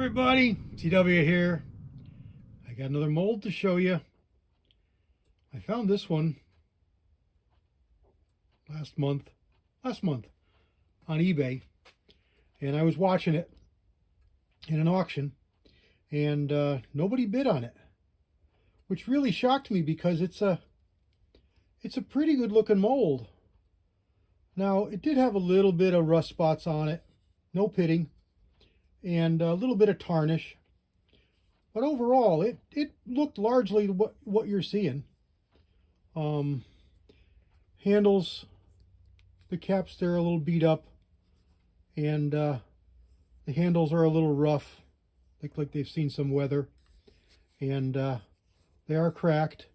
everybody, TW here. I got another mold to show you. I found this one last month on eBay, and I was watching it in an auction, and nobody bid on it, which really shocked me because it's a pretty good looking mold. Now, it did have a little bit of rust spots on it, no pitting, and a little bit of tarnish. But overall, it looked largely what you're seeing. Handles, the caps there are a little beat up, and the handles are a little rough, like they've seen some weather, and they are cracked.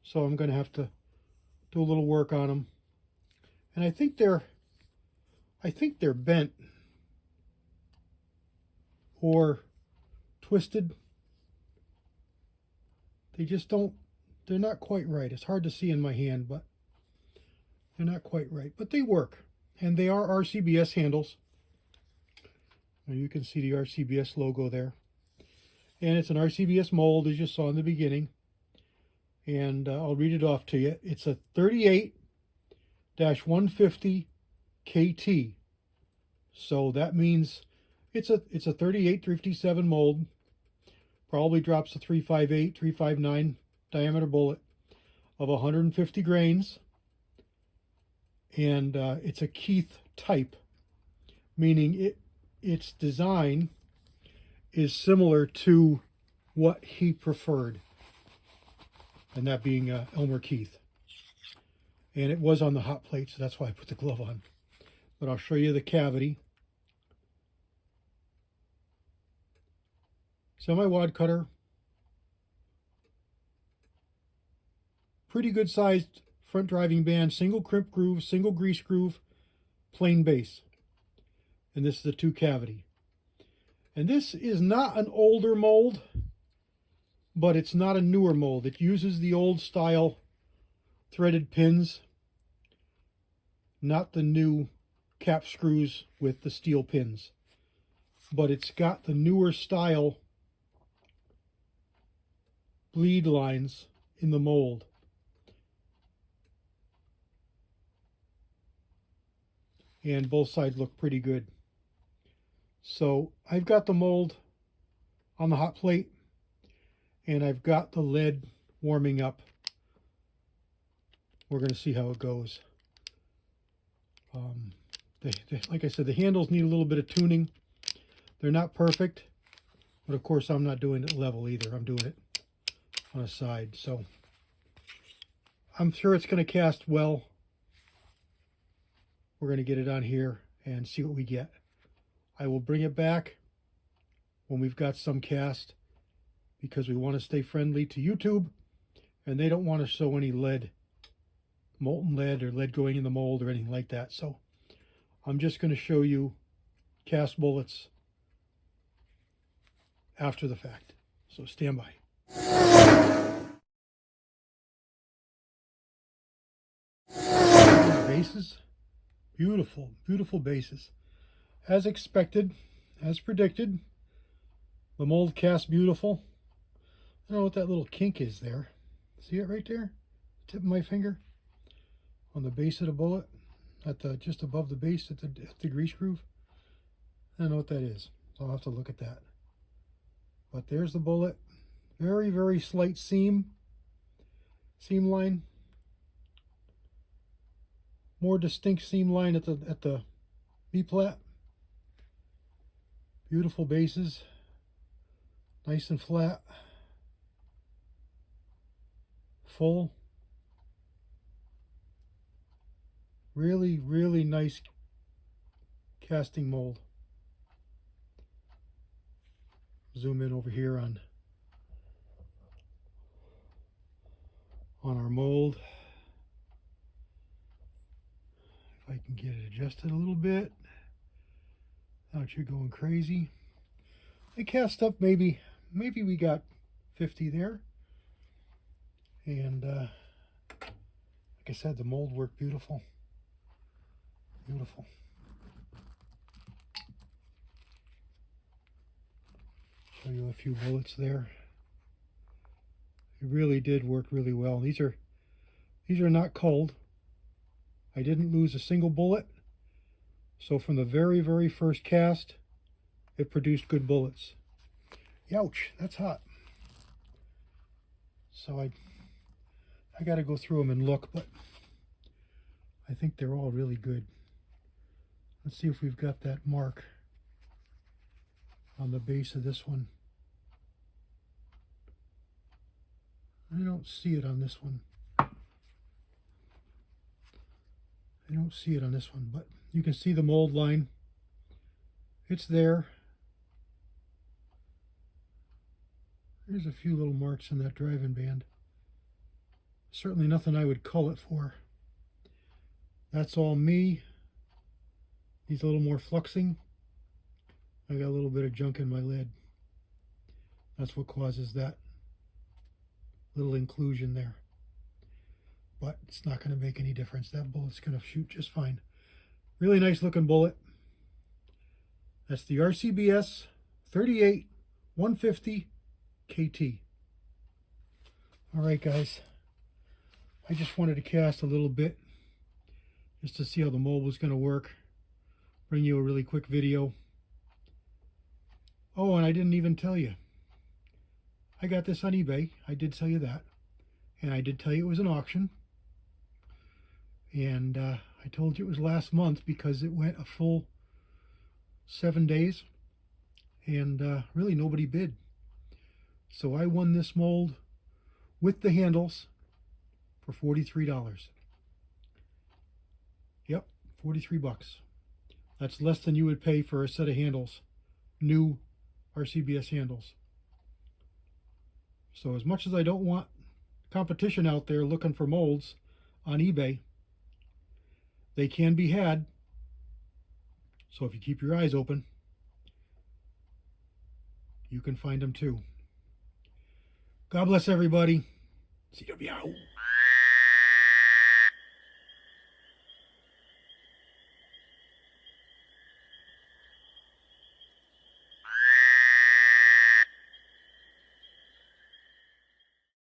So I'm going to have to do a little work on them. And I think they're bent or twisted. They're not quite right. It's hard to see in my hand, but they're not quite right. But they work, and they are RCBS handles. Now you can see the RCBS logo there. And it's an RCBS mold, as you saw in the beginning. And I'll read it off to you. It's a 38-150 KT. So that means it's a 38-357 mold. Probably drops a 358, 359 diameter bullet of 150 grains. And it's a Keith type, meaning its design is similar to what he preferred, and that being Elmer Keith. And it was on the hot plate, so that's why I put the glove on. But I'll show you the cavity. Semi-wad cutter. Pretty good sized front driving band, single crimp groove, single grease groove, plain base. And this is a 2 cavity. And this is not an older mold, but it's not a newer mold. It uses the old style threaded pins, not the new cap screws with the steel pins. But it's got the newer style bleed lines in the mold. And both sides look pretty good. So I've got the mold on the hot plate, and I've got the lead warming up. We're going to see how it goes. Like I said, the handles need a little bit of tuning. They're not perfect, but of course I'm not doing it level either. I'm doing it on a side. So I'm sure it's going to cast well. We're going to get it on here and see what we get. I will bring it back when we've got some cast, because we want to stay friendly to YouTube, and they don't want to show any lead, molten lead, or lead going in the mold or anything like that. So I'm just going to show you cast bullets after the fact. So stand by. Bases. Beautiful, beautiful bases. As expected, as predicted, the mold cast beautiful. I don't know what that little kink is there. See it right there? Tip of my finger on the base of the bullet, just above the base at the grease groove. I don't know what that is. I'll have to look at that. But there's the bullet. Very, very slight seam line. More distinct seam line at the B-plat. Beautiful bases, nice and flat, full. Really, really nice casting mold. Zoom in over here on our mold. If I can get it adjusted a little bit without you going crazy. I cast up maybe we got 50 there. And like I said, the mold worked beautiful. Beautiful. Show you a few bullets there. It really did work really well. These are not cold. I didn't lose a single bullet. So from the very, very first cast, it produced good bullets. Youch, that's hot. So I got to go through them and look, but I think they're all really good. Let's see if we've got that mark on the base of this one. I don't see it on this one. I don't see it on this one, but you can see the mold line. It's there. There's a few little marks in that driving band. Certainly nothing I would cull it for. That's all me. Needs a little more fluxing. I got a little bit of junk in my lid. That's what causes that little inclusion there. But it's not going to make any difference. That bullet's going to shoot just fine. Really nice looking bullet. That's the RCBS 38 150 KT. Alright guys, I just wanted to cast a little bit just to see how the mold was going to work. Bring you a really quick video. Oh, and I didn't even tell you. I got this on eBay. I did tell you that. And I did tell you it was an auction. And I told you it was last month because it went a full 7 days. And really nobody bid. So I won this mold with the handles for $43. Yep, 43 bucks. That's less than you would pay for a set of handles, new RCBS handles. So as much as I don't want competition out there looking for molds on eBay, they can be had. So if you keep your eyes open, you can find them too. God bless everybody. CW out.